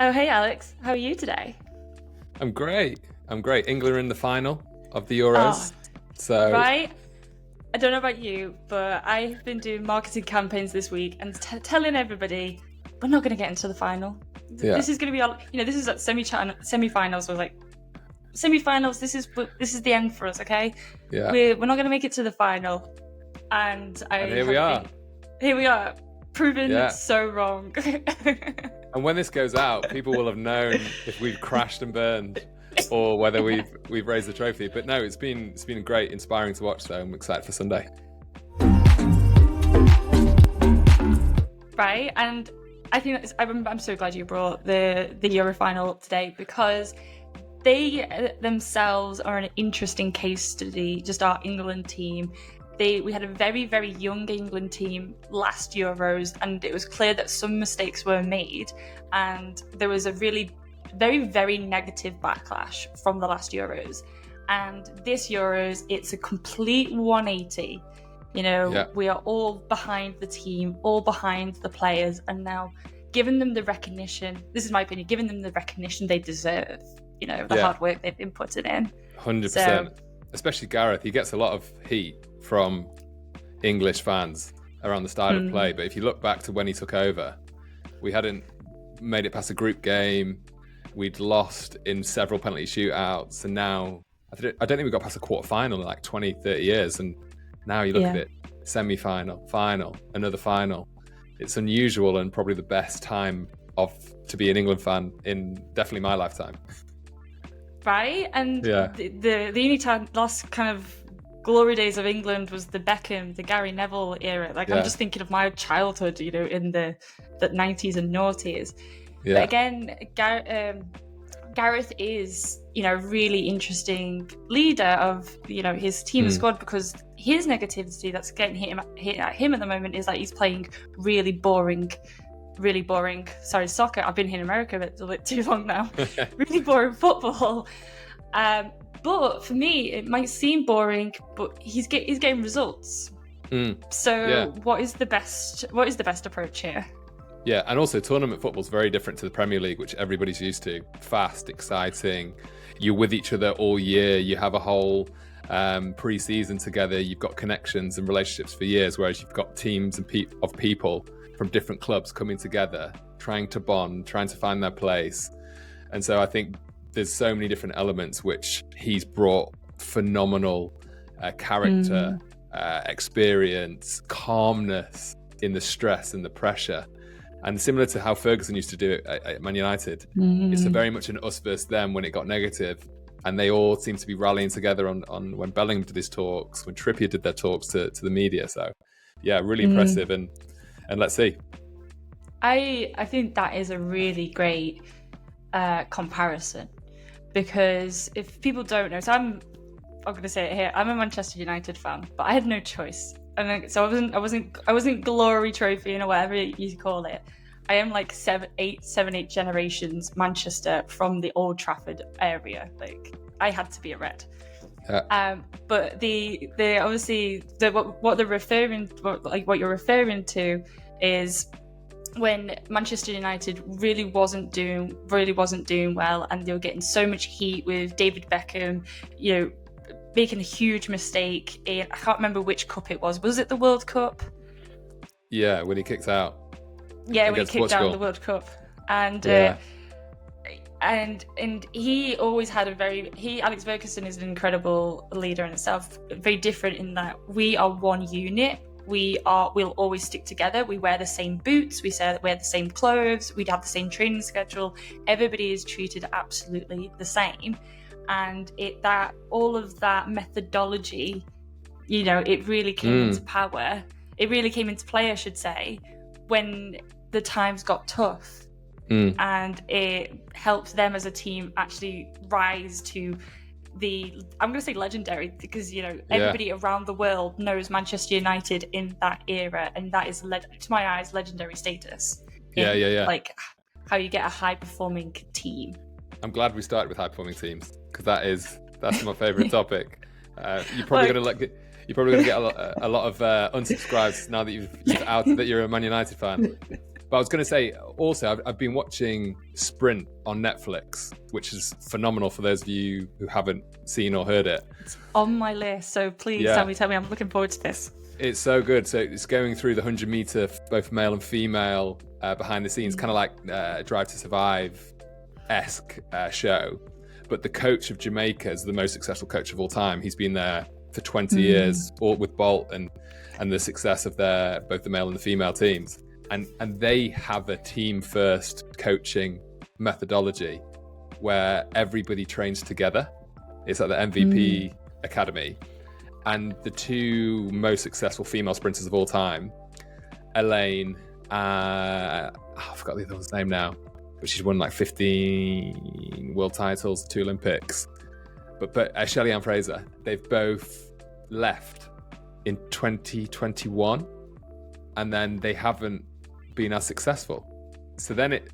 Oh, hey Alex, how are you today? I'm great. I'm great. England are in the final of the Oh, Euros. So, right. I don't know about you, but I've been doing marketing campaigns this week and telling everybody we're not going to get into the final. yeah, This is going to be all, this is like semi-finals. I was like, semi-finals. This is the end for us. Okay, yeah. we're not going to make it to the final, and And I here we have are. been here we are, proven Yeah. so wrong. And when this goes out, people will have known if we've crashed and burned or whether we've raised the trophy. But no, it's been great, inspiring to watch, so I'm excited for Sunday. Right, and I think I'm so glad you brought the Euro final today because they themselves are an interesting case study. Just our England team, we had a very young England team last Euros, and it was clear that some mistakes were made, and there was a really very negative backlash from the last Euros. And this Euros, it's a complete 180. Yeah, We are all behind the team, all behind the players, and now giving them the recognition. This is my opinion, giving them the recognition they deserve. The yeah, hard work they've been putting in. So 100%. Especially Gareth, he gets a lot of heat from English fans around the style of play. But if you look back to when he took over, we hadn't made it past a group game. We'd lost in several penalty shootouts, and now I don't think we got past a quarter final in like 20, 30 years. And now you look at yeah. it, semi-final, final, another final. It's unusual and probably the best time to be an England fan in definitely my lifetime. Right? And Yeah, the only time last kind of glory days of England was the Beckham, the Gary Neville era. Like I'm yeah, just thinking of my childhood, in the 90s and noughties. But yeah. again, Gareth is, a really interesting leader of, his team and squad, because his negativity that's getting hit at him at the moment is that he's playing really boring, soccer. I've been here in America a little bit too long now. Really boring football. But for me, it might seem boring, but he's getting results. So Yeah. what is the best approach here? Yeah, and also tournament football's very different to the Premier League, which everybody's used to. Fast, exciting. You're with each other all year. You have a whole pre-season together. You've got connections and relationships for years, whereas you've got teams of people from different clubs coming together, trying to bond, trying to find their place. And so I think there's so many different elements which he's brought phenomenal character, experience, calmness in the stress and the pressure. And similar to how Ferguson used to do it at Man United, it's very much an us versus them when it got negative. And they all seem to be rallying together on when Bellingham did his talks, when Trippier did their talks to the media. So, yeah, really impressive. And let's see. I think that is a really great comparison, because if people don't know, so I'm going to say it here. I'm a Manchester United fan, but I had no choice. And so I wasn't glory trophying or whatever you call it. I am like seven, eight generations Manchester from the Old Trafford area. Like I had to be a Red. But the obviously what you're referring to is when Manchester United really wasn't doing well, and they were getting so much heat with David Beckham, making a huge mistake in, I can't remember which cup it was. Was it the World Cup? Yeah, when he kicked out. Yeah, when he against kicked out Portugal. in the World Cup. And Yeah. and he always had Alex Ferguson is an incredible leader in itself, very different in that we are one unit. We'll always stick together. We wear the same boots, we wear the same clothes, we'd have the same training schedule. Everybody is treated absolutely the same. And all of that methodology, it really came into power. It really came into play, I should say, when the times got tough. And it helped them as a team actually rise to I'm going to say legendary, because, everybody around the world knows Manchester United in that era. And that is, to my eyes, legendary status. Yeah. Like how you get a high-performing team. I'm glad we started with high-performing teams, because that's my favourite topic. You're probably going to get a lot of unsubscribes now that you've outed that you're a Man United fan. But I was going to say also, I've been watching Sprint on Netflix, which is phenomenal for those of you who haven't seen or heard it. It's on my list, so please tell me. I'm looking forward to this. It's so good. So it's going through the 100-meter, both male and female, behind the scenes, kind of like Drive to Survive-esque show. But the coach of Jamaica is the most successful coach of all time. He's been there for 20 years, all with Bolt and the success of both the male and the female teams. And they have a team-first coaching methodology where everybody trains together. It's at the MVP Academy. And the two most successful female sprinters of all time, Elaine, I forgot the other one's name now, but she's won like 15 world titles, 2 Olympics. But Shelley Ann Fraser, they've both left in 2021, and then they haven't been as successful. So then it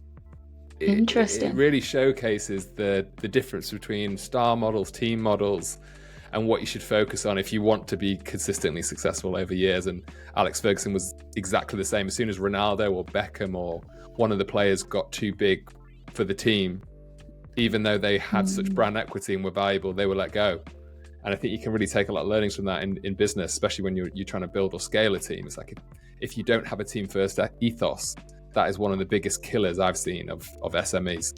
really showcases the difference between star models, team models, and what you should focus on if you want to be consistently successful over years. And Alex Ferguson was exactly the same. As soon as Ronaldo or Beckham or one of the players got too big for the team, even though they had such brand equity and were valuable, they were let go. And I think you can really take a lot of learnings from that in business, especially when you're trying to build or scale a team. It's like if you don't have a team first ethos, that is one of the biggest killers I've seen of SMEs.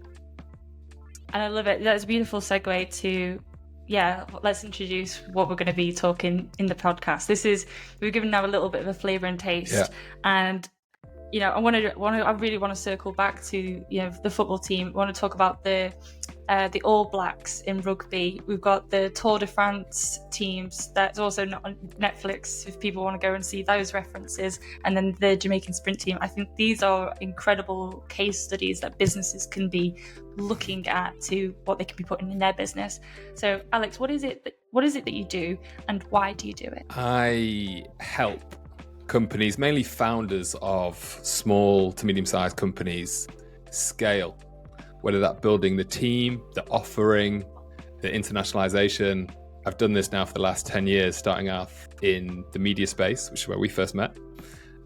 And I love it. That's a beautiful segue to, let's introduce what we're going to be talking in the podcast. We've given now a little bit of a flavor and taste, and I really want to circle back to the football team. I want to talk about the All Blacks in rugby. We've got the Tour de France teams that's also not on Netflix if people want to go and see those references, and then the Jamaican sprint team. I think these are incredible case studies that businesses can be looking at to what they can be putting in their business. So Alex, what is it that you do, and why do you do it? I help companies, mainly founders of small to medium-sized companies, scale, whether that building the team, the offering, the internationalization. I've done this now for the last 10 years, starting off in the media space, which is where we first met,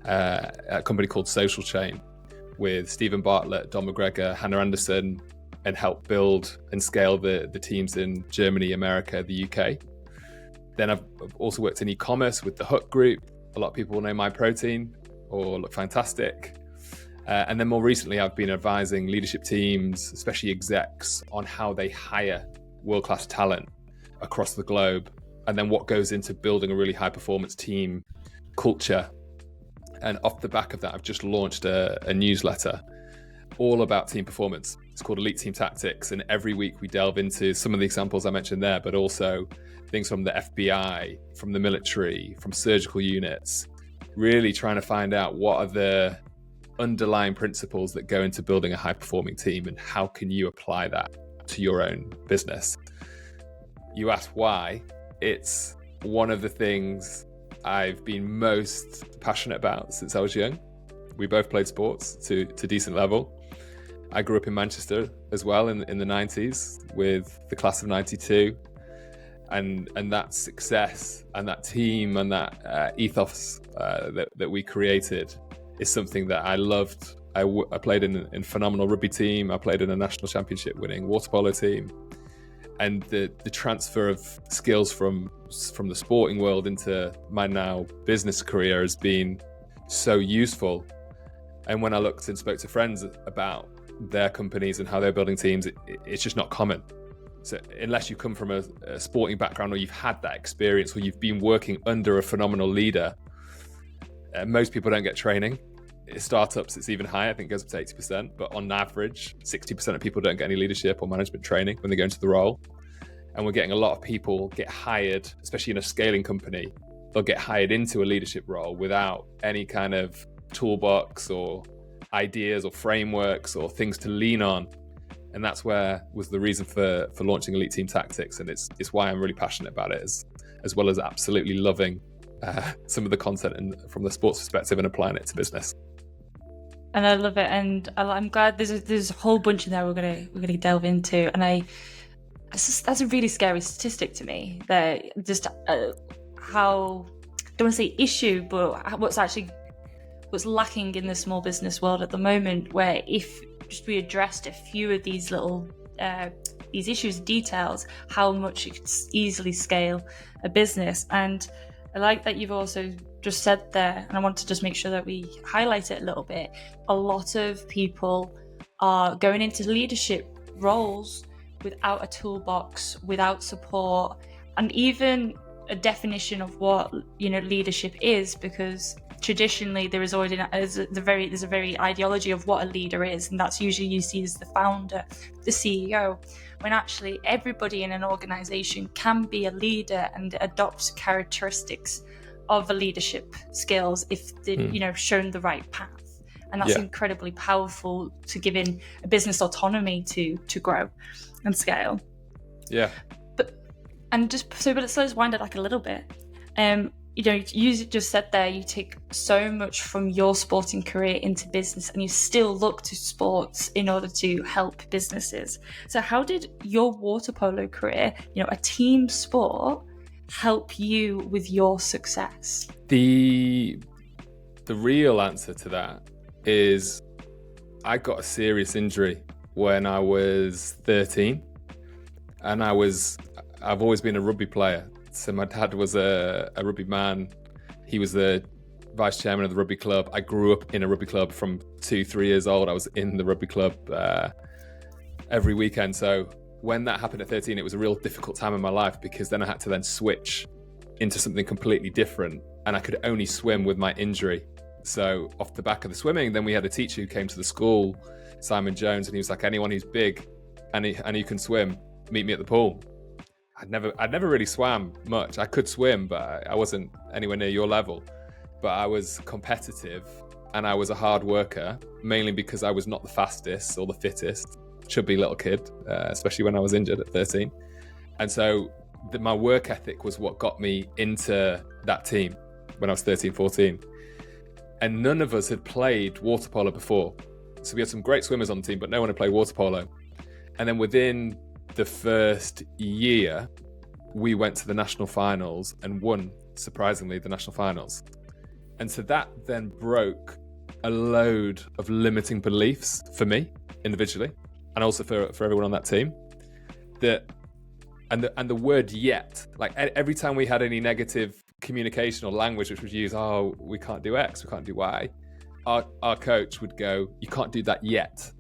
a company called Social Chain with Stephen Bartlett, Don McGregor, Hannah Anderson, and help build and scale the teams in Germany, America, the UK. Then I've also worked in e-commerce with the Hook Group. A lot of people will know My Protein or Look Fantastic. And then more recently, I've been advising leadership teams, especially execs, on how they hire world-class talent across the globe, and then what goes into building a really high-performance team culture. And off the back of that, I've just launched a newsletter all about team performance. It's called Elite Team Tactics, and every week we delve into some of the examples I mentioned there, but also things from the FBI, from the military, from surgical units, really trying to find out what are the underlying principles that go into building a high-performing team, and how can you apply that to your own business. You ask why. It's one of the things I've been most passionate about since I was young. We both played sports to decent level. I grew up in Manchester as well in the 90s with the class of 92. And that success and that team and that ethos that we created is something that I loved. I played in a phenomenal rugby team. I played in a national championship winning water polo team. And the transfer of skills from the sporting world into my now business career has been so useful. And when I looked and spoke to friends about their companies and how they're building teams, it's just not common. So unless you come from a sporting background, or you've had that experience, or you've been working under a phenomenal leader, most people don't get training. In startups, it's even higher. I think it goes up to 80%. But on average, 60% of people don't get any leadership or management training when they go into the role. And we're getting a lot of people get hired, especially in a scaling company. They'll get hired into a leadership role without any kind of toolbox or ideas or frameworks or things to lean on. And that's where was the reason for launching Elite Team Tactics. And it's why I'm really passionate about it, as well as absolutely loving some of the content from the sports perspective and applying it to business. And I love it, and I'm glad there's a whole bunch in there we're gonna delve into. And that's a really scary statistic to me. That just how, I don't want to say issue, but what's actually what's lacking in the small business world at the moment, where if just we addressed a few of these little these issues, details, how much you could easily scale a business. And I like that you've also just said there, and I want to just make sure that we highlight it a little bit. A lot of people are going into leadership roles without a toolbox, without support, and even a definition of what leadership is, because traditionally there is already there's a very ideology of what a leader is, and that's usually you see as the founder, the CEO, when actually everybody in an organization can be a leader and adopt characteristics of the leadership skills if they're shown the right path. And that's incredibly powerful to give in a business autonomy to grow and scale. But let's wind it back a little bit. You just said there you take so much from your sporting career into business, and you still look to sports in order to help businesses. So how did your water polo career, a team sport, help you with your success? The real answer to that is I got a serious injury when I was 13, and I've always been a rugby player. So my dad was a rugby man. He was the vice chairman of the rugby club. I grew up in a rugby club from 2-3 years old. I was in the rugby club every weekend. So when that happened at 13, it was a real difficult time in my life, because then I had to then switch into something completely different, and I could only swim with my injury. So off the back of the swimming, then we had a teacher who came to the school, Simon Jones, and he was like, anyone who's big and who can swim, meet me at the pool. I'd never really swam much. I could swim, but I wasn't anywhere near your level. But I was competitive, and I was a hard worker, mainly because I was not the fastest or the fittest, chubby little kid, especially when I was injured at 13. And so my work ethic was what got me into that team when I was 13, 14. And none of us had played water polo before. So we had some great swimmers on the team, but no one had played water polo. And then within the first year, we went to the national finals and won, surprisingly, the national finals. And so that then broke a load of limiting beliefs for me individually, and also for everyone on that team. And the word yet, like every time we had any negative communication or language which was used, oh, we can't do X, we can't do Y, our coach would go, you can't do that yet.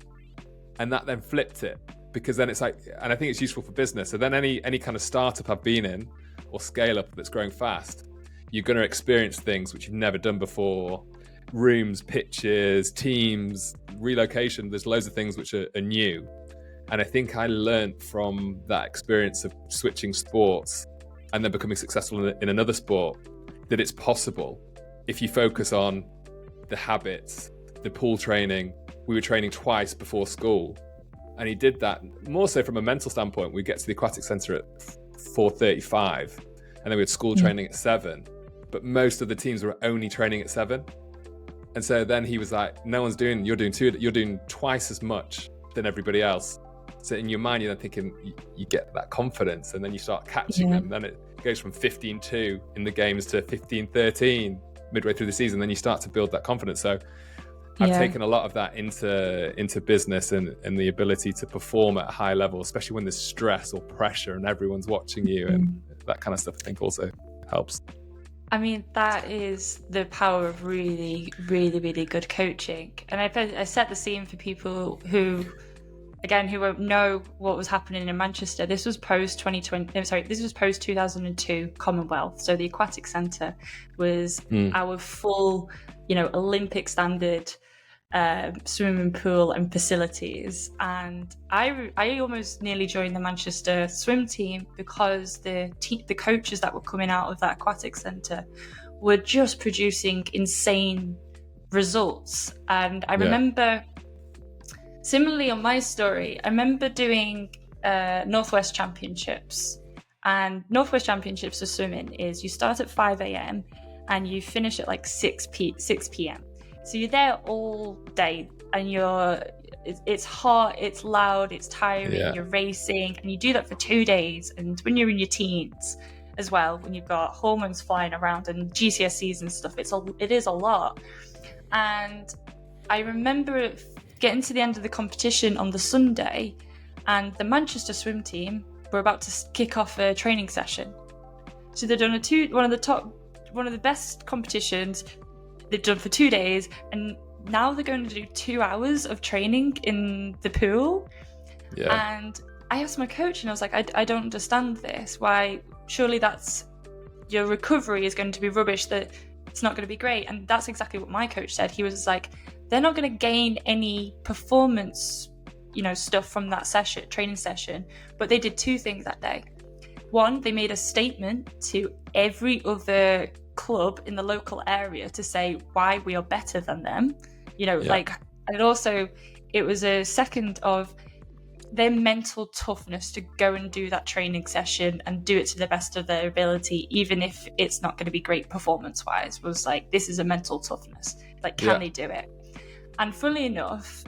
And that then flipped it. Because then it's like, and I think it's useful for business. So then any kind of startup I've been in or scale up that's growing fast, you're going to experience things which you've never done before. Rooms, pitches, teams, relocation. There's loads of things which are new. And I think I learned from that experience of switching sports and then becoming successful in another sport that it's possible if you focus on the habits, the pool training. We were training twice before school. And he did that more so from a mental standpoint. We get to the aquatic centre at 4:35, and then we had school training at 7. But most of the teams were only training at 7. And so then he was like, you're doing twice as much than everybody else. So in your mind, you're then thinking, you get that confidence, and then you start catching them. Then it goes from 15-2 in the games to 15-13 midway through the season. Then you start to build that confidence. So I've taken a lot of that into business and the ability to perform at a high level, especially when there's stress or pressure and everyone's watching you, and that kind of stuff I think also helps. I mean, that is the power of really, really, really good coaching. And I set the scene for people who won't know what was happening in Manchester. This was post 2002 Commonwealth. So the aquatic centre was our full, Olympic standard swimming pool and facilities. And I almost nearly joined the Manchester swim team because the coaches that were coming out of that aquatic centre were just producing insane results. And I remember, similarly on my story, I remember doing Northwest Championships. And Northwest Championships for swimming is you start at 5 a.m. and you finish at like 6 p.m. So you're there all day, and it's hot, it's loud, it's tiring, you're racing, and you do that for 2 days. And when you're in your teens as well, when you've got hormones flying around and GCSEs and stuff, it is a lot. And I remember getting to the end of the competition on the Sunday, and the Manchester swim team were about to kick off a training session. So they'd done one of the best competitions they've done for 2 days, and now they're going to do 2 hours of training in the pool. Yeah. And I asked my coach, and I was like, I don't understand this. Why? Surely that's your recovery is going to be rubbish, that it's not going to be great. And that's exactly what my coach said. He was like, they're not going to gain any performance, stuff from that training session. But they did 2 things that day. One, they made a statement to every other club in the local area to say why we are better than them. And also it was a second of their mental toughness to go and do that training session and do it to the best of their ability, even if it's not going to be great performance wise. Was like, this is a mental toughness. Like, can they do it? And funnily enough,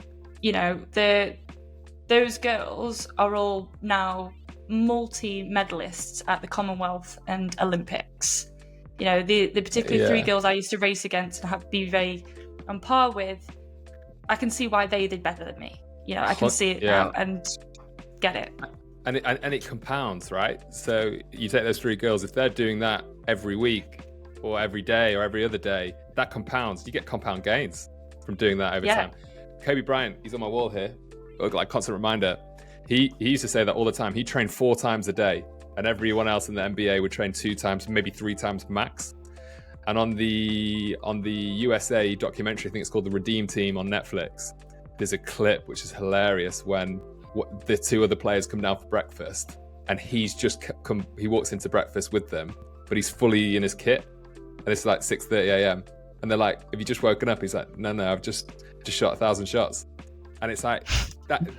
those girls are all now multi-medalists at the Commonwealth and Olympics. The particularly 3 girls I used to race against and be very on par with, I can see why they did better than me. I can see it now and get it. And it compounds, right? So you take those 3 girls, if they're doing that every week or every day or every other day, that compounds. You get compound gains from doing that over time. Kobe Bryant, he's on my wall here, like constant reminder. He used to say that all the time. He trained 4 times a day, and everyone else in the NBA would train 2 times, maybe 3 times max. And on the USA documentary, I think it's called The Redeem Team on Netflix, there's a clip which is hilarious when the 2 other players come down for breakfast, and he walks into breakfast with them, but he's fully in his kit, and it's like 6:30 a.m. and they're like, "Have you just woken up?" He's like, "No, I've just shot 1,000 shots." And it's like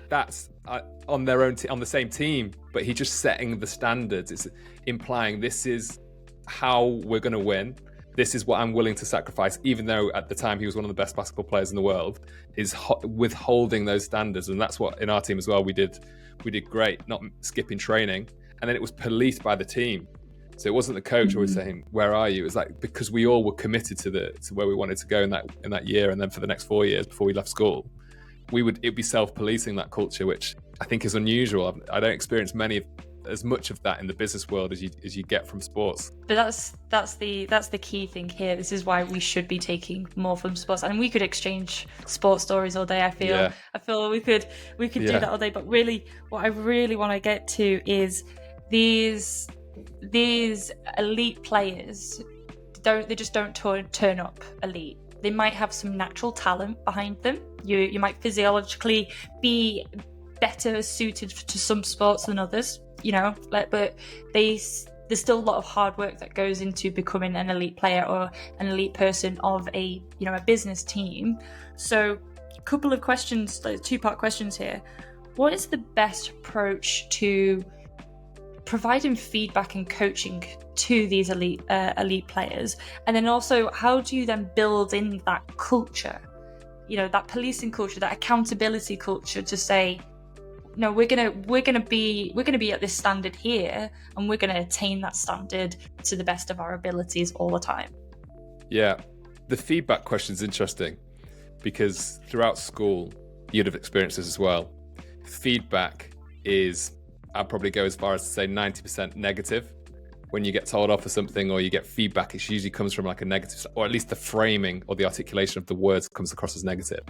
that's on their own on the same team, but he's just setting the standards. It's implying this is how we're going to win. This is what I'm willing to sacrifice, even though at the time he was one of the best basketball players in the world, is withholding those standards. And that's what in our team as well, we did great, not skipping training. And then it was policed by the team. So it wasn't the coach who was saying, "Where are you?" It was like, because we all were committed to where we wanted to go in that year. And then for the next 4 years before we left school, it'd be self-policing that culture, which I think is unusual. I don't experience as much of that in the business world as you get from sports. But that's the key thing here. This is why we should be taking more from sports. And we could exchange sports stories all day. I feel we could do that all day. But really, what I really want to get to is these elite players just don't turn up elite. They might have some natural talent behind them. You might physiologically be better suited to some sports than others. But there's still a lot of hard work that goes into becoming an elite player or an elite person of a business team. So a couple of questions, like 2-part questions here. What is the best approach to providing feedback and coaching to these elite players? And then also, how do you then build in that culture, that policing culture, that accountability culture, to say, no, we're gonna be at this standard here, and we're gonna attain that standard to the best of our abilities all the time. Yeah, the feedback question is interesting, because throughout school you'd have experienced this as well. Feedback is, I'd probably go as far as to say 90% negative. When you get told off for something or you get feedback, it usually comes from like a negative, or at least the framing or the articulation of the words comes across as negative.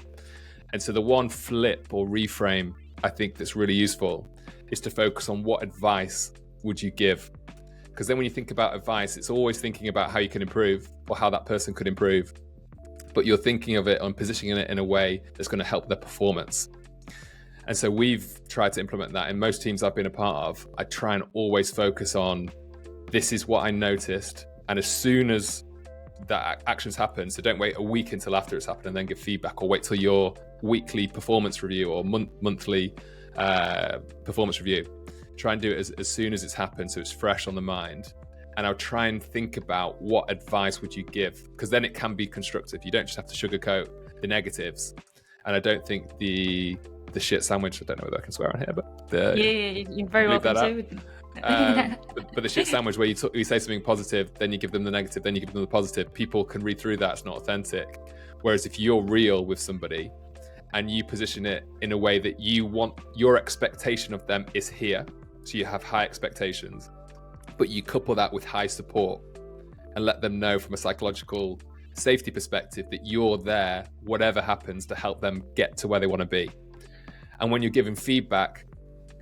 And so the one flip or reframe I think that's really useful is to focus on what advice would you give. Because then when you think about advice, it's always thinking about how you can improve or how that person could improve. But you're thinking of it and positioning it in a way that's going to help their performance. And so we've tried to implement that in most teams I've been a part of. I try and always focus on, this is what I noticed. And as soon as that actions happen, so don't wait a week until after it's happened and then give feedback, or wait till your weekly performance review or monthly performance review. Try and do it as soon as it's happened, so it's fresh on the mind. And I'll try and think about what advice would you give, because then it can be constructive. You don't just have to sugarcoat the negatives. And I don't think the the shit sandwich. I don't know whether I can swear on here, but you're very welcome to. But the shit sandwich where you say something positive, then you give them the negative, then you give them the positive. People can read through that. It's not authentic. Whereas if you're real with somebody and you position it in a way that you want, your expectation of them is here, so you have high expectations, but you couple that with high support and let them know from a psychological safety perspective that you're there, whatever happens, to help them get to where they want to be. And when you're giving feedback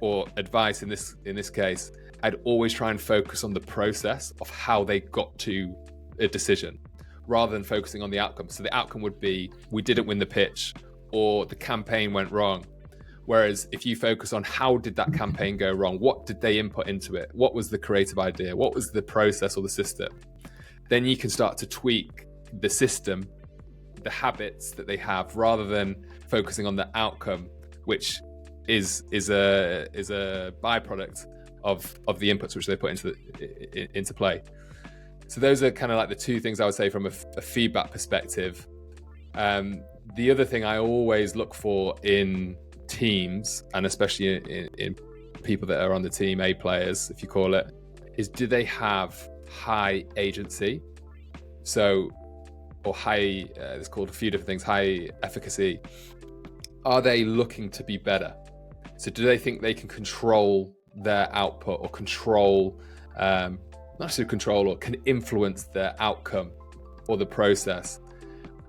or advice in this case, I'd always try and focus on the process of how they got to a decision rather than focusing on the outcome. So the outcome would be, we didn't win the pitch or the campaign went wrong. Whereas if you focus on how did that campaign go wrong, what did they input into it? What was the creative idea? What was the process or the system? Then you can start to tweak the system, the habits that they have, rather than focusing on the outcome, which is a byproduct of the inputs which they put into play. So those are kind of like the two things I would say from a feedback perspective. The other thing I always look for in teams, and especially in people that are on the team, A players, if you call it, is do they have high agency? So, or high, it's called a few different things, high efficacy. Are they looking to be better? So do they think they can control their output or control, not necessarily control, or can influence their outcome or the process?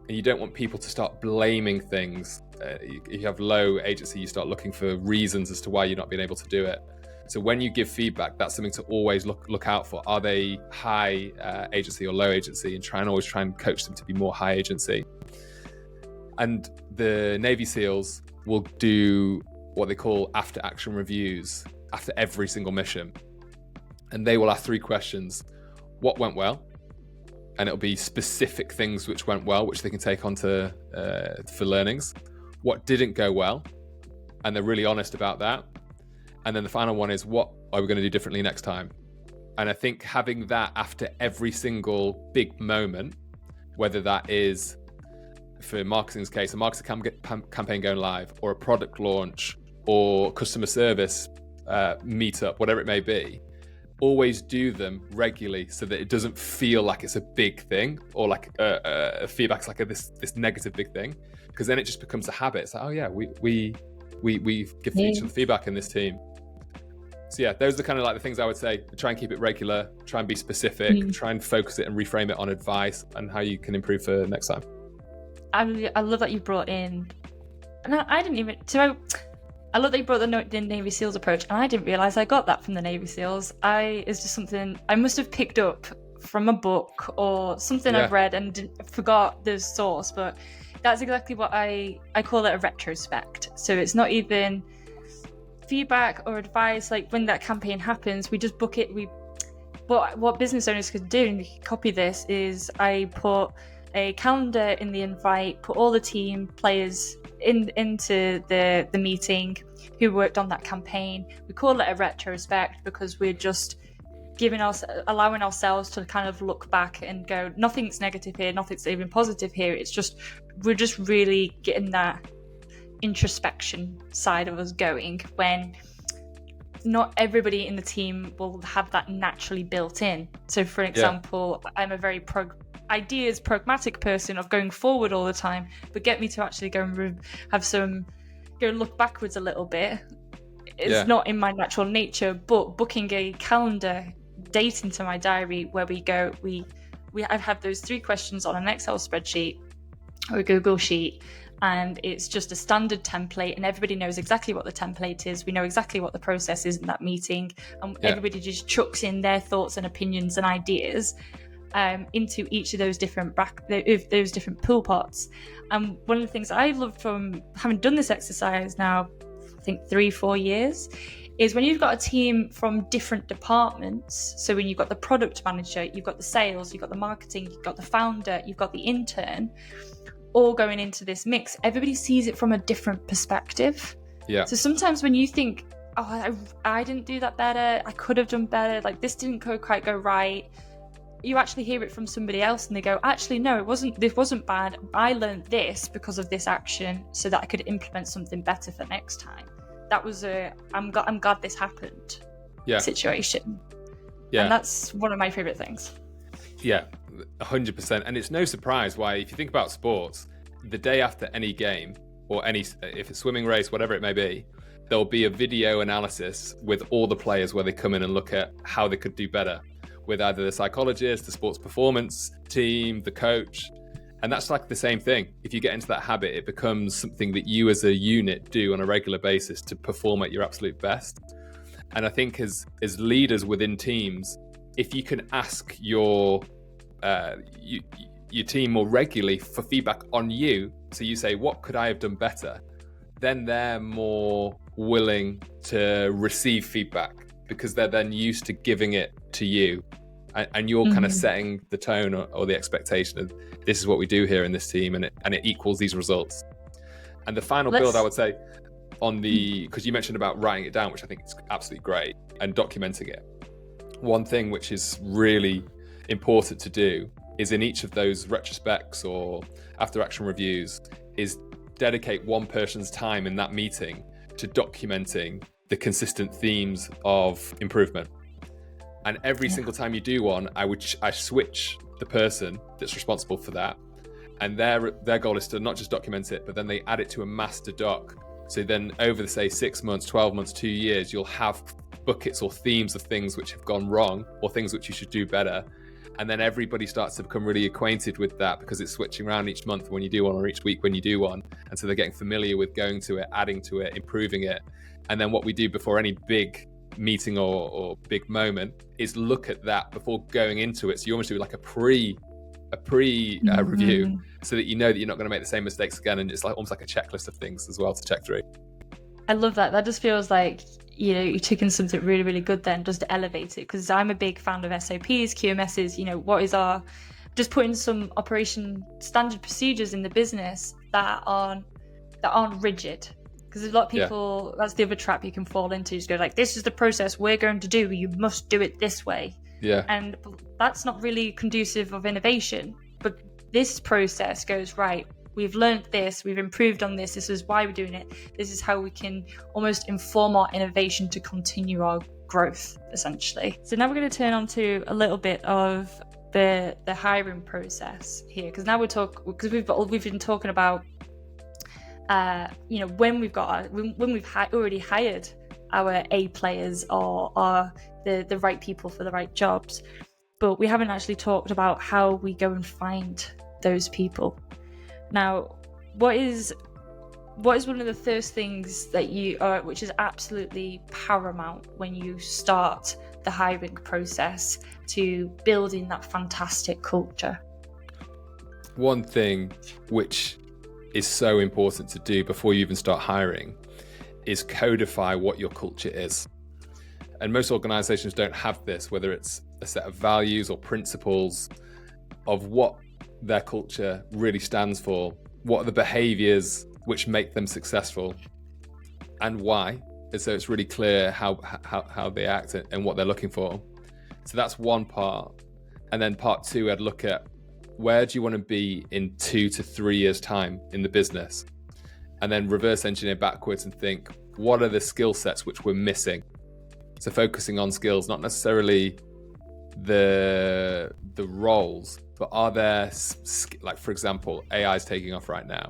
And you don't want people to start blaming things. If you have low agency, you start looking for reasons as to why you're not being able to do it. So when you give feedback, that's something to always look out for. Are they high agency or low agency? And always try and coach them to be more high agency. And the Navy SEALs will do what they call after action reviews after every single mission. And they will ask 3 questions. What went well? And it'll be specific things which went well, which they can take on to for learnings. What didn't go well? And they're really honest about that. And then the final one is, what are we going to do differently next time? And I think having that after every single big moment, whether that is, for marketing's case, a marketing campaign going live, or a product launch, or customer service meetup, whatever it may be, always do them regularly so that it doesn't feel like it's a big thing, or like a feedback's like this negative big thing, because then it just becomes a habit. It's like, oh yeah, we give each other feedback in this team. So yeah, those are kind of like the things I would say. Try and keep it regular, try and be specific, try and focus it and reframe it on advice and how you can improve for next time. I love that you brought in, and I didn't even, so I love that you brought the Navy SEALs approach, and I didn't realise I got that from the Navy SEALs. It's just something I must have picked up from a book or something I've read and forgot the source, but that's exactly what I call it, a retrospect. So it's not even feedback or advice. Like when that campaign happens, we just book it. What business owners could do, and you can copy this, is I put a calendar in the invite, put all the team players into the meeting who worked on that campaign. We call it a retrospect because we're just allowing ourselves to kind of look back and go, nothing's negative here, nothing's even positive here. It's just, we're just really getting that introspection side of us going, when not everybody in the team will have that naturally built in. So for example, I'm a very ideas pragmatic person of going forward all the time, but get me to actually go and go look backwards a little bit. It's not in my natural nature, but booking a calendar date into my diary where I have those 3 questions on an Excel spreadsheet or a Google sheet, and it's just a standard template, and everybody knows exactly what the template is. We know exactly what the process is in that meeting, and everybody just chucks in their thoughts and opinions and ideas into each of those different pool pots. And one of the things I love from having done this exercise now, I think 3-4 years, is when you've got a team from different departments. So when you've got the product manager, you've got the sales, you've got the marketing, you've got the founder, you've got the intern, all going into this mix, everybody sees it from a different perspective. So sometimes when you think, oh, I didn't do that better, I could have done better, like this didn't quite go right, you actually hear it from somebody else and they go, actually, no, this wasn't bad. I learned this because of this action so that I could implement something better for next time. That was I'm glad this happened situation. Yeah. And that's one of my favorite things. Yeah, 100%. And it's no surprise why, if you think about sports, the day after any game or if it's swimming race, whatever it may be, there'll be a video analysis with all the players where they come in and look at how they could do better with either the psychologist, the sports performance team, the coach. And that's like the same thing. If you get into that habit, it becomes something that you as a unit do on a regular basis to perform at your absolute best. And I think as leaders within teams, if you can ask your team more regularly for feedback on you, so you say, what could I have done better? Then they're more willing to receive feedback because they're then used to giving it to you. And you're kind of setting the tone or the expectation of this is what we do here in this team, and it equals these results. And the final build, I would say, on because you mentioned about writing it down, which I think is absolutely great, and documenting it. One thing which is really important to do is in each of those retrospects or after action reviews is dedicate one person's time in that meeting to documenting the consistent themes of improvement. And every single time you do one, I switch the person that's responsible for that. And their goal is to not just document it, but then they add it to a master doc. So then over, say, 6 months, 12 months, 2 years, you'll have buckets or themes of things which have gone wrong or things which you should do better. And then everybody starts to become really acquainted with that because it's switching around each month when you do one or each week when you do one. And so they're getting familiar with going to it, adding to it, improving it. And then what we do before any big meeting or big moment is look at that before going into it. So you almost do like a pre review so that you know that you're not going to make the same mistakes again. And it's like almost like a checklist of things as well to check through. I love that. That just feels like, you're taking something really, really good then just to elevate it. Because I'm a big fan of SOPs, QMSs, what is just putting some operation standard procedures in the business that aren't rigid. Because there's a lot of people, that's the other trap you can fall into, just go like, this is the process we're going to do, you must do it this way. Yeah. And that's not really conducive of innovation. But this process goes, right, we've learned this, we've improved on this is why we're doing it. This is how we can almost inform our innovation to continue our growth, essentially. So now we're going to turn on to a little bit of the hiring process here, because now we've been talking about when we've already hired our A players or the right people for the right jobs, but we haven't actually talked about how we go and find those people. Now, what is one of the first things that which is absolutely paramount when you start the hiring process to building that fantastic culture? One thing which is so important to do before you even start hiring is codify what your culture is. And most organizations don't have this, whether it's a set of values or principles of what their culture really stands for, what are the behaviors which make them successful, and why. And so it's really clear how they act and what they're looking for. So that's one part. And then part two, I'd look at where do you want to be in 2 to 3 years' time in the business? And then reverse engineer backwards and think, what are the skill sets which we're missing? So focusing on skills, not necessarily the roles, but are there, like for example, AI is taking off right now.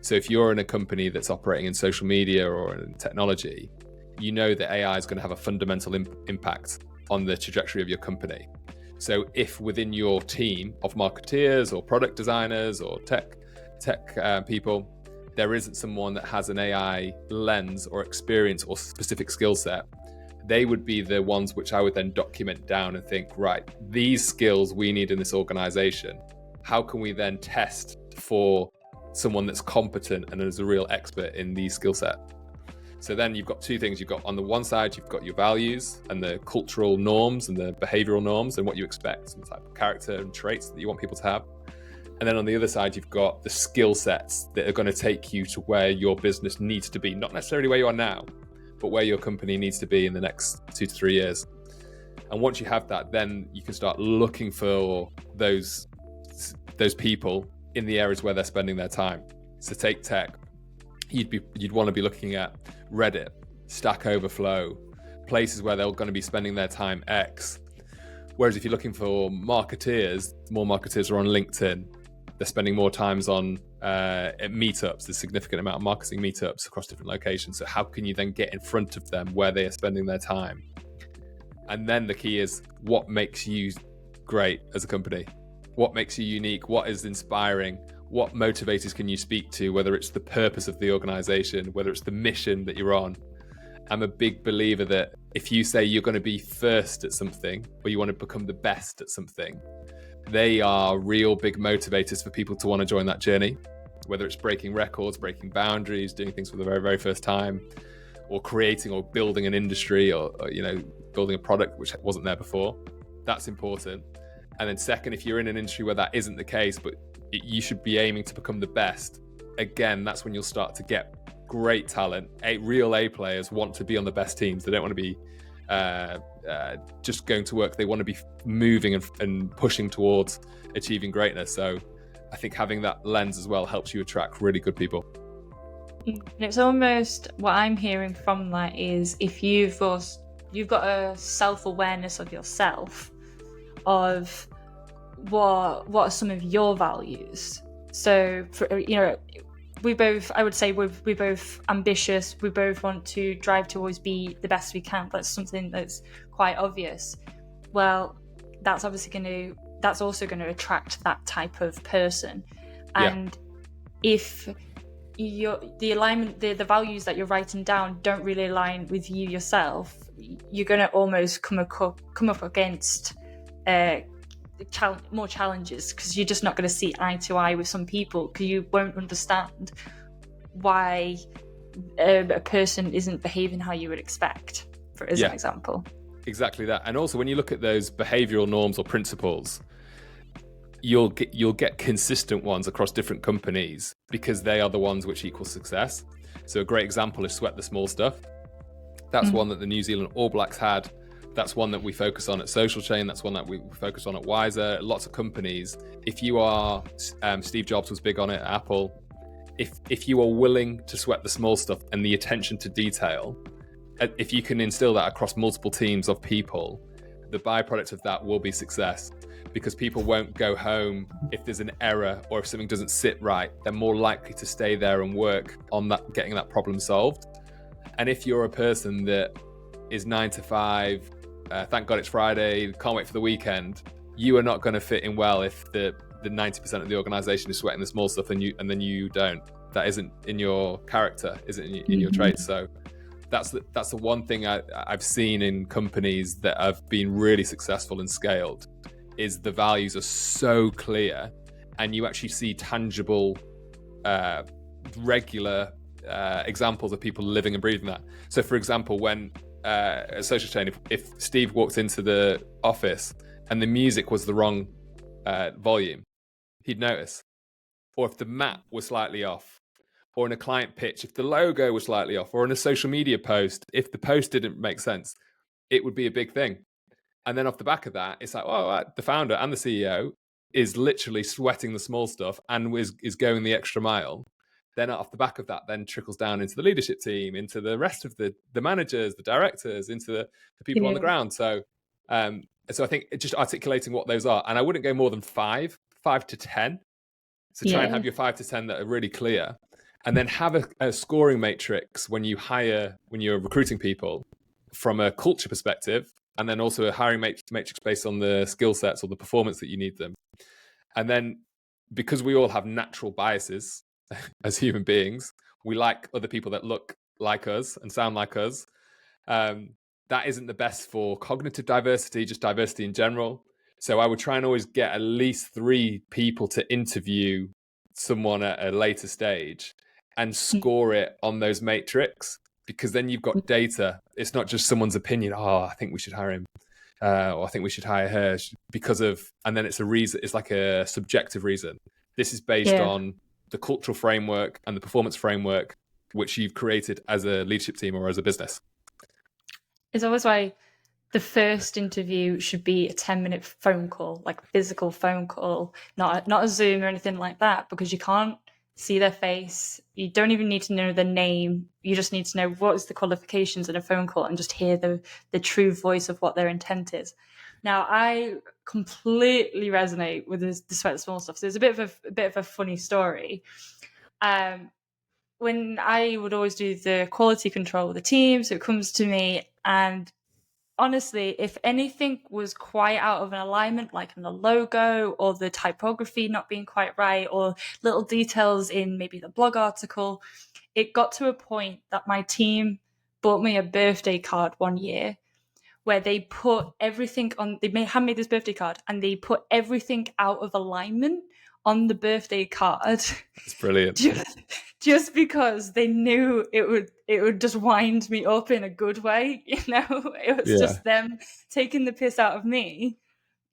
So if you're in a company that's operating in social media or in technology, you know that AI is going to have a fundamental impact on the trajectory of your company. So if within your team of marketeers or product designers or tech people, there isn't someone that has an AI lens or experience or specific skill set, they would be the ones which I would then document down and think, right, these skills we need in this organization. How can we then test for someone that's competent and is a real expert in these skill set? So then you've got two things. You've got on the one side, you've got your values and the cultural norms and the behavioral norms and what you expect, and the type of character and traits that you want people to have. And then on the other side, you've got the skill sets that are going to take you to where your business needs to be, not necessarily where you are now, but where your company needs to be in the next 2 to 3 years. And once you have that, then you can start looking for those people in the areas where they're spending their time. So take tech, you'd want to be looking at Reddit, Stack Overflow, places where they're going to be spending their time X. Whereas if you're looking for marketeers, more marketeers are on LinkedIn. They're spending more times on at meetups. There's a significant amount of marketing meetups across different locations. So how can you then get in front of them where they are spending their time? And then the key is, what makes you great as a company? What makes you unique? What is inspiring? What motivators can you speak to, whether it's the purpose of the organization, whether it's the mission that you're on? I'm a big believer that if you say you're going to be first at something, or you want to become the best at something, they are real big motivators for people to want to join that journey, whether it's breaking records, breaking boundaries, doing things for the very, very first time, or creating or building an industry, or building a product which wasn't there before. That's important. And then second, if you're in an industry where that isn't the case, but you should be aiming to become the best, again, that's when you'll start to get great talent. Real A players want to be on the best teams. They don't want to be just going to work. They want to be moving and pushing towards achieving greatness. So I think having that lens as well helps you attract really good people. And it's almost, what I'm hearing from that is, if you've got a self-awareness of yourself, of what are some of your values. So I would say we're both ambitious. We both want to drive to always be the best we can. That's something that's quite obvious. Well, that's also going to attract that type of person. And if the alignment, the values that you're writing down don't really align with you yourself, you're going to almost come up against more challenges, because you're just not going to see eye to eye with some people, because you won't understand why a person isn't behaving how you would expect, as an example. Exactly that. And also, when you look at those behavioral norms or principles, you'll get consistent ones across different companies, because they are the ones which equal success. So a great example is sweat the small stuff. That's one that the New Zealand All Blacks had. That's one that we focus on at Social Chain. That's one that we focus on at Wiser. Lots of companies. If you are, Steve Jobs was big on it at Apple. If you are willing to sweat the small stuff and the attention to detail, if you can instill that across multiple teams of people, the byproduct of that will be success, because people won't go home if there's an error or if something doesn't sit right. They're more likely to stay there and work on that, getting that problem solved. And if you're a person that is 9 to 5, thank God it's Friday, can't wait for the weekend, you are not going to fit in well if the 90% of the organization is sweating the small stuff and then you don't. That isn't in your character, isn't in your traits. So that's the one thing I've seen in companies that have been really successful and scaled, is the values are so clear, and you actually see tangible, regular examples of people living and breathing that. So for example, when at Social Chain, if Steve walked into the office and the music was the wrong volume, he'd notice. Or if the map was slightly off, or in a client pitch, if the logo was slightly off, or in a social media post, if the post didn't make sense, it would be a big thing. And then off the back of that, it's like, the founder and the CEO is literally sweating the small stuff and is going the extra mile. Then off the back of that, then trickles down into the leadership team, into the rest of the managers, the directors, into the people on the ground. So I think just articulating what those are, and I wouldn't go more than 5 to 10. So try and have your 5 to 10 that are really clear, and then have a scoring matrix when you're recruiting people from a culture perspective, and then also a hiring matrix based on the skill sets or the performance that you need them. And then, because we all have natural biases as human beings, we like other people that look like us and sound like us. That isn't the best for cognitive diversity, just diversity in general. So I would try and always get at least 3 people to interview someone at a later stage and score it on those matrix, because then you've got data. It's not just someone's opinion. I think we should hire him, or I think we should hire her because of, and then it's a reason. It's like a subjective reason. This is based on the cultural framework and the performance framework which you've created as a leadership team or as a business. It's always why the first interview should be a 10-minute phone call, like physical phone call, not a Zoom or anything like that, because you can't see their face. You don't even need to know their name. You just need to know what is the qualifications in a phone call and just hear the true voice of what their intent is. Now, I completely resonate with this, despite the small stuff. So there's a bit of a funny story. When I would always do the quality control with the team, so it comes to me, and honestly, if anything was quite out of an alignment, like in the logo or the typography not being quite right, or little details in maybe the blog article, it got to a point that my team bought me a birthday card one year where they put everything on, hand me this birthday card and they put everything out of alignment on the birthday card. It's brilliant. just because they knew it would just wind me up in a good way, you know. It was just them taking the piss out of me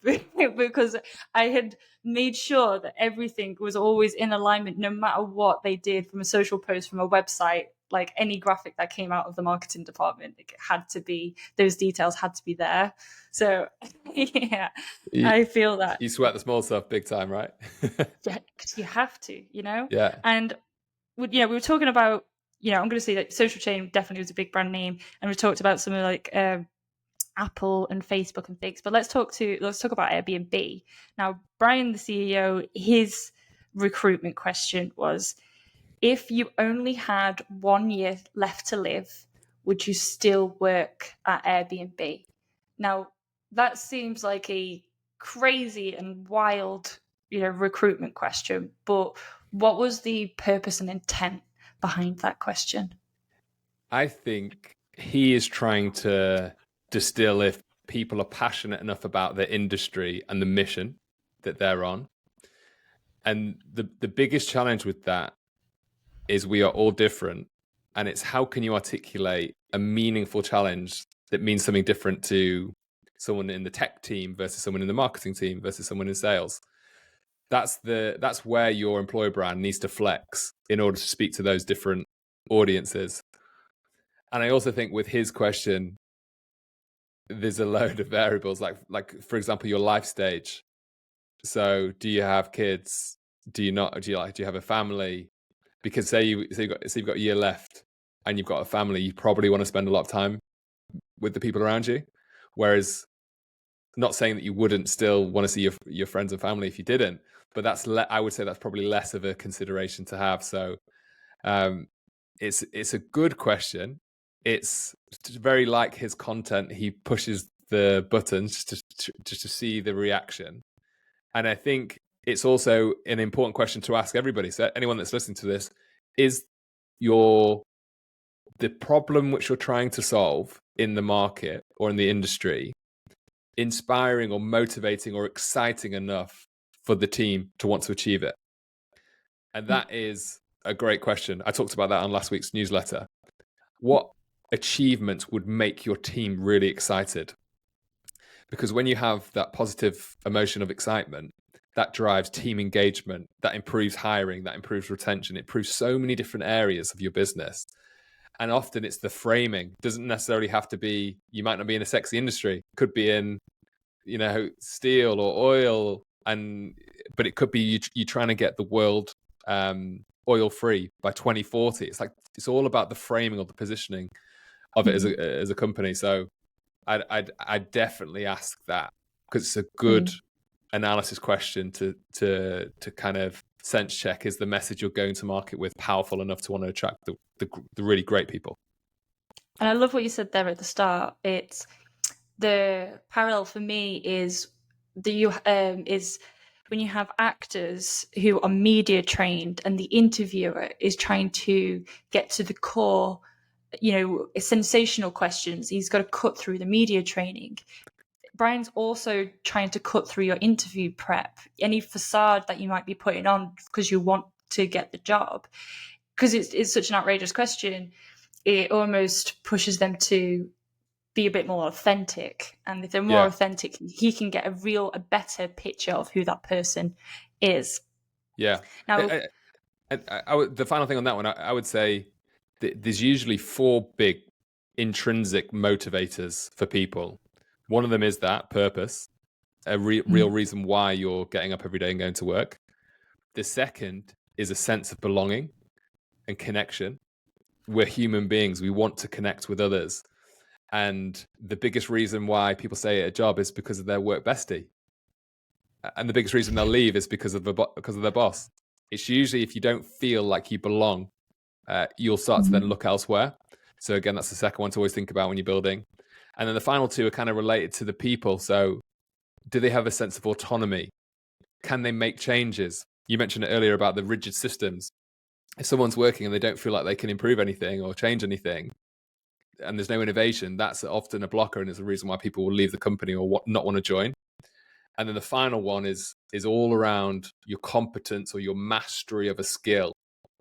because I had made sure that everything was always in alignment, no matter what they did, from a social post, from a website, like any graphic that came out of the marketing department, it had to be, those details had to be there. So yeah, I feel that you sweat the small stuff big time, right? yeah, because you have to, you know. Yeah. And we were talking about, I'm going to say that Social Chain definitely was a big brand name, and we talked about some of like Apple and Facebook and things. But let's talk about Airbnb. Now, Brian, the CEO, his recruitment question was, if you only had 1 year left to live, would you still work at Airbnb? Now, that seems like a crazy and wild, recruitment question, but what was the purpose and intent behind that question? I think he is trying to distill if people are passionate enough about their industry and the mission that they're on. And the biggest challenge with that is we are all different. And it's how can you articulate a meaningful challenge that means something different to someone in the tech team versus someone in the marketing team versus someone in sales. That's where your employer brand needs to flex in order to speak to those different audiences. And I also think with his question, there's a load of variables, like for example, your life stage. So do you have kids? Do you not? Do you have a family? Because say you've got a year left and you've got a family, you probably want to spend a lot of time with the people around you. Whereas, not saying that you wouldn't still want to see your friends and family if you didn't, but I would say that's probably less of a consideration to have. So it's a good question. It's very like his content. He pushes the buttons just to see the reaction. And I think it's also an important question to ask everybody. So anyone that's listening to this, is the problem which you're trying to solve in the market or in the industry inspiring or motivating or exciting enough for the team to want to achieve it? And that is a great question. I talked about that on last week's newsletter. What achievements would make your team really excited? Because when you have that positive emotion of excitement, that drives team engagement, that improves hiring, that improves retention, it improves so many different areas of your business. And often it's the framing. It doesn't necessarily have to be, you might not be in a sexy industry. It could be in, steel or oil, but it could be you trying to get the world oil free by 2040. It's all about the framing or the positioning of it as a company. So I'd definitely ask that, because it's a good analysis question to kind of sense check, is the message you're going to market with powerful enough to want to attract the really great people. And I love what you said there at the start. It's the parallel for me is when you have actors who are media trained and the interviewer is trying to get to the core, sensational questions. He's got to cut through the media training. Brian's also trying to cut through your interview prep, any facade that you might be putting on because you want to get the job. Because it's such an outrageous question, it almost pushes them to be a bit more authentic. And if they're more authentic, he can get a better picture of who that person is. Yeah. Now, the final thing on that one, I would say there's usually 4 big intrinsic motivators for people. One of them is that purpose, a real reason why you're getting up every day and going to work. The second is a sense of belonging and connection. We're human beings. We want to connect with others. And the biggest reason why people stay at a job is because of their work bestie. And the biggest reason they'll leave is because of their boss. It's usually if you don't feel like you belong, you'll start to then look elsewhere. So again, that's the second one to always think about when you're building. And then the final two are kind of related to the people. So do they have a sense of autonomy? Can they make changes? You mentioned it earlier about the rigid systems. If someone's working and they don't feel like they can improve anything or change anything, and there's no innovation, that's often a blocker, and it's the reason why people will leave the company or not want to join. And then the final one is all around your competence or your mastery of a skill.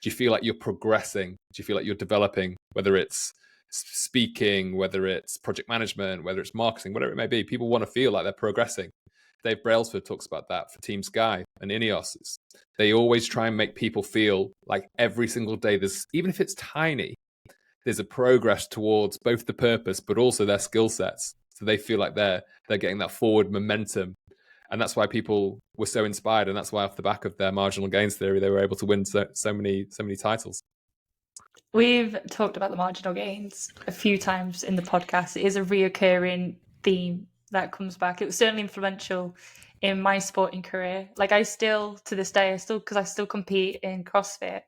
Do you feel like you're progressing? Do you feel like you're developing, whether it's speaking, whether it's project management, whether it's marketing, whatever it may be? People want to feel like they're progressing. Dave Brailsford talks about that for Team Sky and Ineos. They always try and make people feel like every single day, there's, even if it's tiny, there's a progress towards both the purpose but also their skill sets. So they feel like they're getting that forward momentum. And that's why people were so inspired, and that's why off the back of their marginal gains theory, they were able to win so many titles. We've talked about the marginal gains a few times in the podcast. It is a reoccurring theme that comes back. It was certainly influential in my sporting career. Like I still, to this day, because I still compete in CrossFit,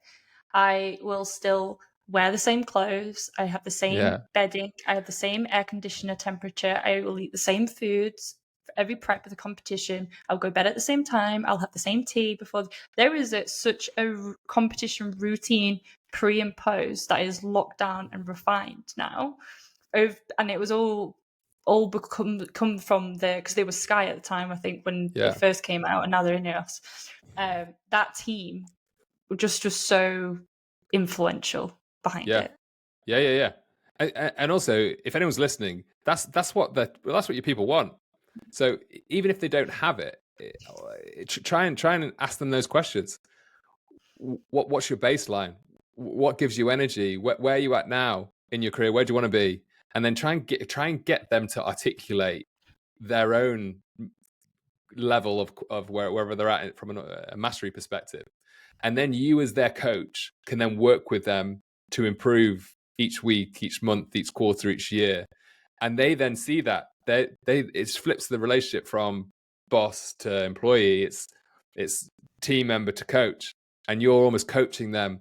I will still wear the same clothes. I have the same bedding. I have the same air conditioner temperature. I will eat the same foods for every prep of the competition. I'll go to bed at the same time. I'll have the same tea before. There is such a competition routine pre and post that is locked down and refined now. And it was all come from because they were Sky at the time, I think, when they first came out, and now they're in us. That team were just so influential behind it. Yeah. And also, if anyone's listening, that's what your people want. So even if they don't have it, try and ask them those questions. What's your baseline? What gives you energy? Where are you at now in your career? Where do you want to be? And then try and get them to articulate their own level of wherever they're at from a mastery perspective. And then you as their coach can then work with them to improve each week, each month, each quarter, each year. And they then see that it flips the relationship from boss to employee. It's team member to coach, and you're almost coaching them,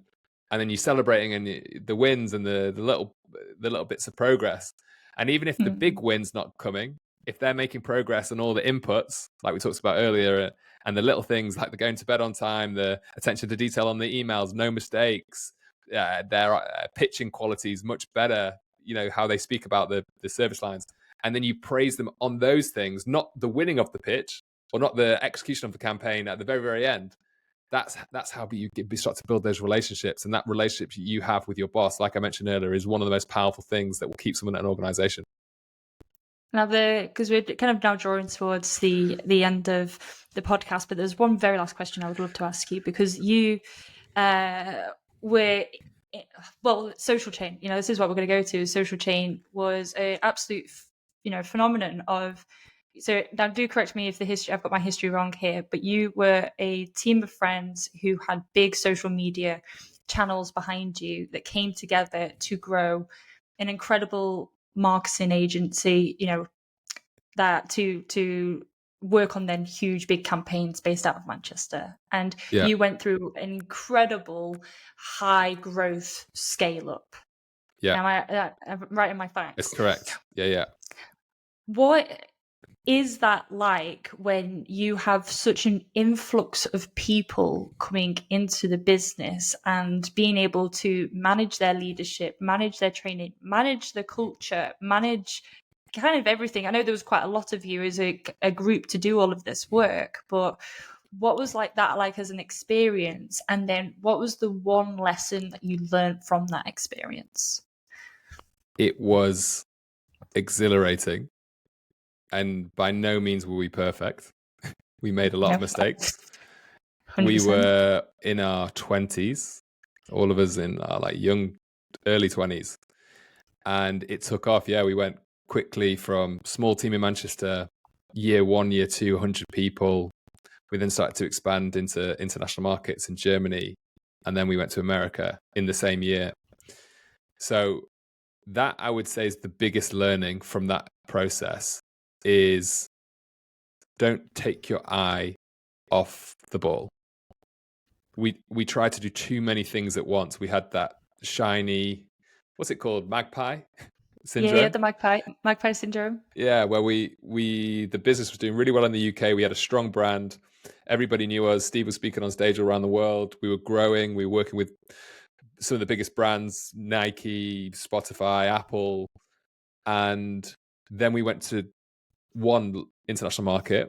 and then you're celebrating and the wins and the little bits of progress. And even if the big win's not coming, if they're making progress and all the inputs, like we talked about earlier, and the little things like the going to bed on time, the attention to detail on the emails, no mistakes, their pitching quality is much better, how they speak about the service lines. And then you praise them on those things, not the winning of the pitch or not the execution of the campaign at the very, very end. That's how you start to build those relationships. And that relationship you have with your boss, like I mentioned earlier, is one of the most powerful things that will keep someone at an organization. Now, because we're kind of now drawing towards the end of the podcast, but there's one very last question I would love to ask you, because you were, Social Chain. This is what we're going to go to. Social Chain was an absolute, phenomenon of. So now, do correct me if I've got my history wrong here, but you were a team of friends who had big social media channels behind you that came together to grow an incredible marketing agency, that to work on then huge big campaigns based out of Manchester. And you went through an incredible high growth scale up. Am I right in my facts? It's correct. Yeah. What is that like when you have such an influx of people coming into the business and being able to manage their leadership, manage their training, manage the culture, manage kind of everything? I know there was quite a lot of you as a group to do all of this work, but what was that like as an experience? And then what was the one lesson that you learned from that experience? It was exhilarating. And by no means were we perfect. We made a lot of mistakes. 100%. We were in our 20s, all of us in our young, early 20s. And it took off. Yeah, we went quickly from small team in Manchester, year 1, year 2, 100 people. We then started to expand into international markets in Germany, and then we went to America in the same year. So that, I would say, is the biggest learning from that process, is don't take your eye off the ball. We tried to do too many things at once. We had that shiny, what's it called, magpie syndrome? Yeah, the magpie syndrome. Yeah, where the business was doing really well in the UK. We had a strong brand. Everybody knew us. Steve was speaking on stage around the world. We were growing. We were working with some of the biggest brands, Nike, Spotify, Apple. And then we went to one international market.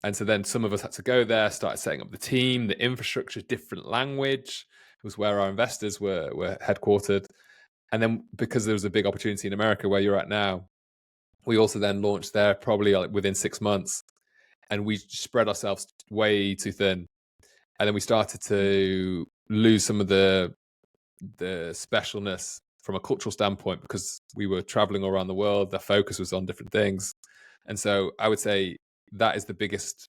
And so then some of us had to go there, started setting up the team, the infrastructure, different language. It was where our investors were headquartered. And then because there was a big opportunity in America where you're at now, we also then launched there probably within 6 months. And we spread ourselves way too thin. And then we started to lose some of the specialness from a cultural standpoint because we were traveling all around the world. The focus was on different things. And so I would say that is the biggest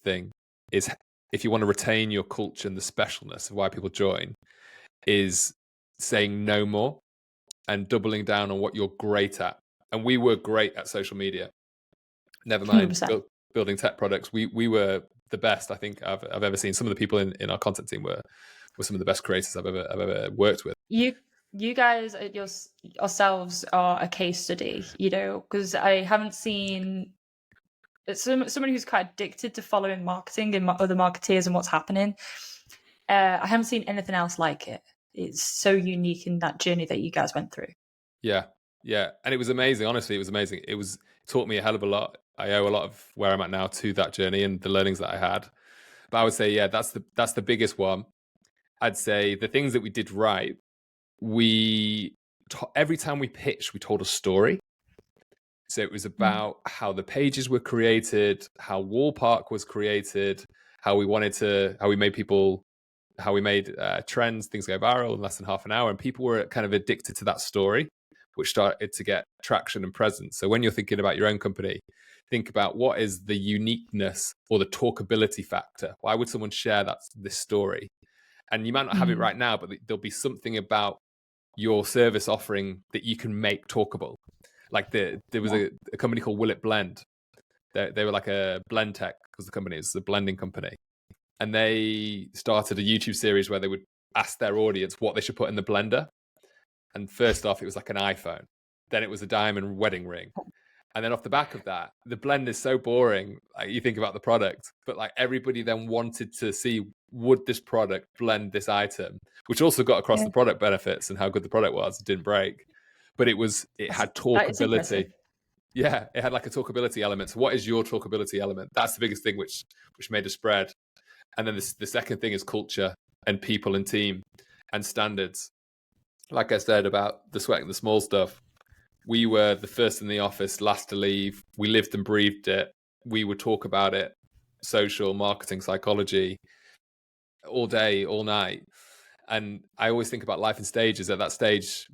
thing, is if you want to retain your culture and the specialness of why people join, is saying no more and doubling down on what you're great at. And we were great at social media. Never mind 100%. building tech products. We were the best I think I've ever seen. Some of the people in our content team were some of the best creators I've ever worked with. You guys yourselves are a case study, because I haven't seen someone who's quite addicted to following marketing and other marketeers and what's happening. I haven't seen anything else like it. It's so unique in that journey that you guys went through. Yeah, and it was amazing. Honestly, it was amazing. It taught me a hell of a lot. I owe a lot of where I'm at now to that journey and the learnings that I had. But I would say, yeah, that's the biggest one. I'd say the things that we did right, every time we pitched, we told a story. So it was about how the pages were created, how Wallpark was created, how we made trends, things go viral in less than half an hour. And people were kind of addicted to that story, which started to get traction and presence. So when you're thinking about your own company, think about what is the uniqueness or the talkability factor. Why would someone share this story? And you might not have it right now, but there'll be something about your service offering that you can make talkable. Like there was a company called Will It Blend. They were like a blend tech, because the company is a blending company. And they started a YouTube series where they would ask their audience what they should put in the blender. And first off, it was like an iPhone. Then it was a diamond wedding ring. And then off the back of that, the blend is so boring. Like, you think about the product, but like everybody then wanted to see, would this product blend this item, which also got across the product benefits and how good the product was. It didn't break, but it had talkability. Yeah, it had like a talkability element. So what is your talkability element? That's the biggest thing which made us spread. And then the second thing is culture and people and team and standards. Like I said about the sweat and the small stuff, we were the first in the office, last to leave. We lived and breathed it. We would talk about it, social, marketing, psychology, all day, all night. And I always think about life in stages. At that stage,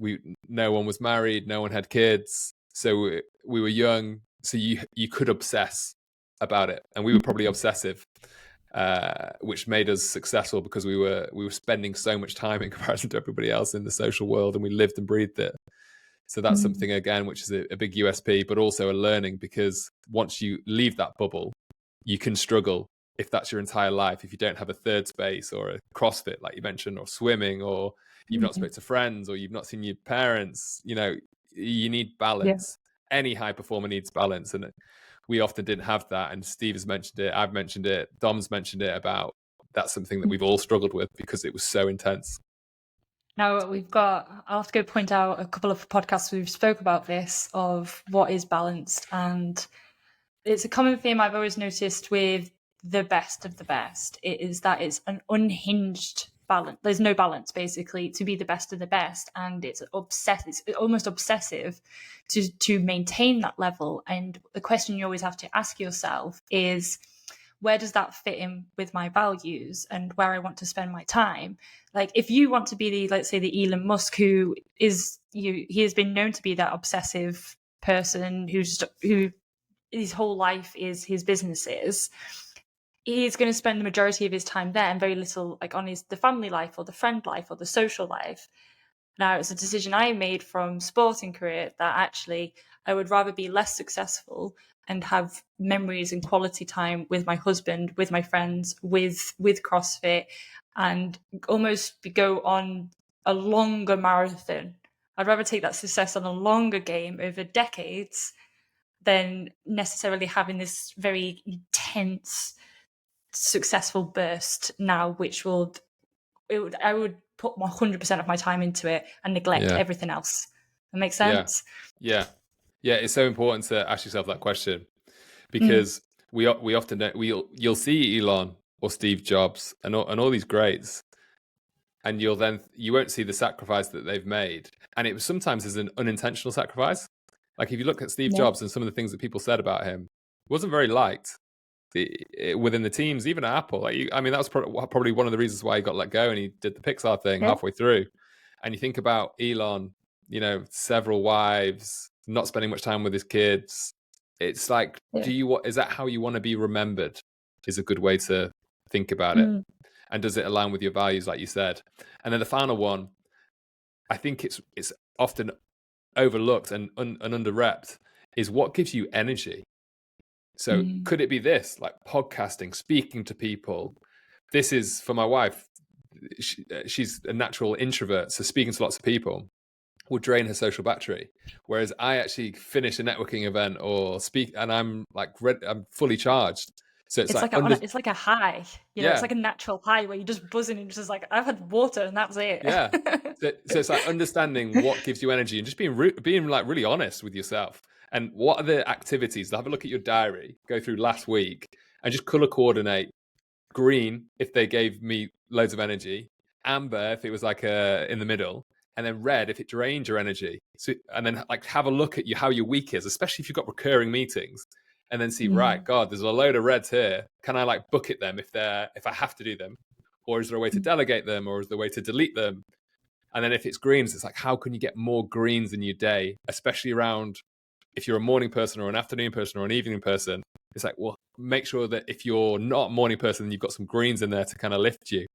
no one was married, no one had kids. So we were young. So you could obsess about it. And we were probably obsessive, which made us successful because we were spending so much time in comparison to everybody else in the social world, and we lived and breathed it. So that's something, again, which is a big USP, but also a learning, because once you leave that bubble, you can struggle if that's your entire life. If you don't have a third space or a CrossFit, like you mentioned, or swimming, or you've not spoken to friends, or you've not seen your parents, you need balance. Yeah. Any high performer needs balance. And we often didn't have that. And Steve has mentioned it. I've mentioned it. Dom's mentioned it about that's something that we've all struggled with because it was so intense. Now I'll have to go point out a couple of podcasts we've spoke about this, of what is balanced. And it's a common theme I've always noticed with the best of the best. It is that it's an unhinged balance. There's no balance, basically, to be the best of the best. And it's almost obsessive to maintain that level. And the question you always have to ask yourself is, where does that fit in with my values and where I want to spend my time? Like, if you want to be let's say the Elon Musk, who is he has been known to be that obsessive person who his whole life is his businesses, he's going to spend the majority of his time there and very little like on the family life or the friend life or the social life. Now, it's a decision I made from sporting career that actually I would rather be less successful and have memories and quality time with my husband, with my friends, with CrossFit, and almost go on a longer marathon. I'd rather take that success on a longer game over decades than necessarily having this very intense, successful burst now, which I would put 100% of my time into it and neglect everything else. That makes sense? Yeah. It's so important to ask yourself that question, because we often don't. You'll see Elon or Steve Jobs and all these greats, and you won't see the sacrifice that they've made, and it was sometimes as an unintentional sacrifice. Like if you look at Steve Jobs and some of the things that people said about him, he wasn't very liked within the teams, even at Apple. That was probably one of the reasons why he got let go, and he did the Pixar thing halfway through. And you think about Elon, several wives, not spending much time with his kids. It's like, is that how you want to be remembered? Is a good way to think about it. And does it align with your values, like you said? And then the final one, I think it's often overlooked and under-repped, is what gives you energy. So could it be this, like podcasting, speaking to people? This is for my wife. She's a natural introvert, so speaking to lots of people will drain her social battery. Whereas I actually finish a networking event or speak, and I'm like I'm fully charged. So it's like it's like a high, it's like a natural high where you're just buzzing and just like, I've had water and that's it. Yeah. So it's like understanding what gives you energy and just being like really honest with yourself. And what are the activities? Have a look at your diary, go through last week, and just color coordinate. Green if they gave me loads of energy, amber if it was like in the middle, and then red if it drained your energy. So, and then like have a look at how your week is, especially if you've got recurring meetings, and then see, right, God, there's a load of reds here. Can I like bucket them if I have to do them? Or is there a way to delegate them, or is there a way to delete them? And then if it's greens, it's like, how can you get more greens in your day, especially around if you're a morning person or an afternoon person or an evening person. It's like, well, make sure that if you're not a morning person, you've got some greens in there to kind of lift you.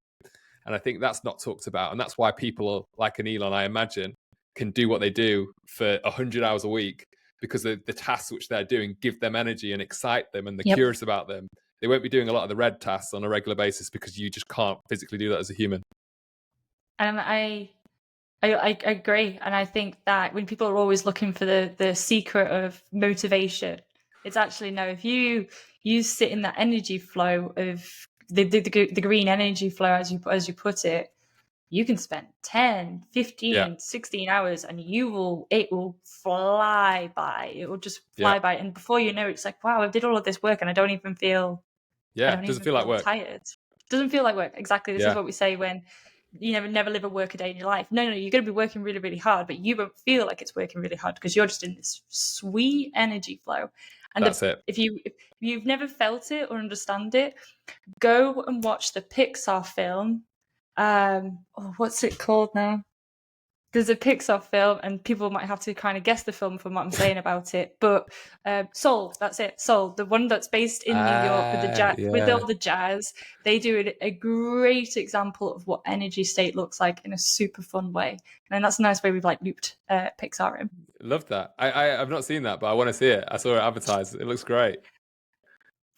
And I think that's not talked about. And that's why people like an Elon, I imagine, can do what they do for 100 hours a week, because the tasks which they're doing give them energy and excite them, and they're curious about them. They won't be doing a lot of the red tasks on a regular basis because you just can't physically do that as a human. And I agree. And I think that when people are always looking for the secret of motivation, it's actually, no, if you sit in that energy flow of the green energy flow, as you put it, you can spend 10, 15, 16 hours and it will fly by. It will just fly by. And before you know it, it's like, wow, I did all of this work and I don't even feel doesn't feel like work. Tired. Doesn't feel like work. Exactly. This is what we say when you never live a work a day in your life. No, you're going to be working really, really hard, but you won't feel like it's working really hard because you're just in this sweet energy flow. And that's it. If you've never felt it or understand it, go and watch the Pixar film. What's it called now? There's a Pixar film, and people might have to kind of guess the film from what I'm saying about it. But Soul, that's it. Soul, the one that's based in New York with with all the jazz. They do a great example of what energy state looks like in a super fun way, and that's a nice way we've like looped Pixar in. Love that. I've not seen that, but I want to see it. I saw it advertised. It looks great.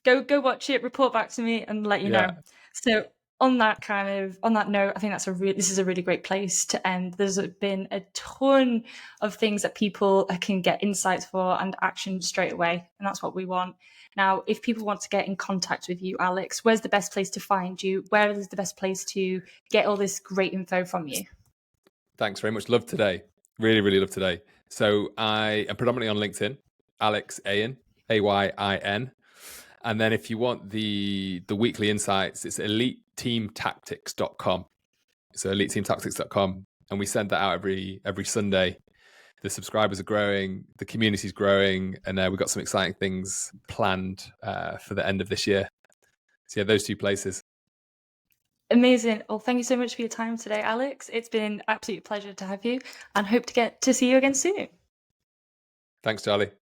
Go watch it. Report back to me and let you know. So on that note, I think this is a really great place to end. There's been a ton of things that people can get insights for and action straight away, and that's what we want. Now, if people want to get in contact with you, Alex, where's the best place to find you? Where is the best place to get all this great info from you? Thanks very much. Love today. Really, really love today. So I am predominantly on LinkedIn, Alex Ayin, Ayin. And then if you want the weekly insights, it's eliteteamtactics.com. So eliteteamtactics.com. And we send that out every Sunday. The subscribers are growing, the community's growing, and we've got some exciting things planned for the end of this year. So yeah, those two places. Amazing. Well, thank you so much for your time today, Alex. It's been an absolute pleasure to have you, and hope to get to see you again soon. Thanks, Charlie.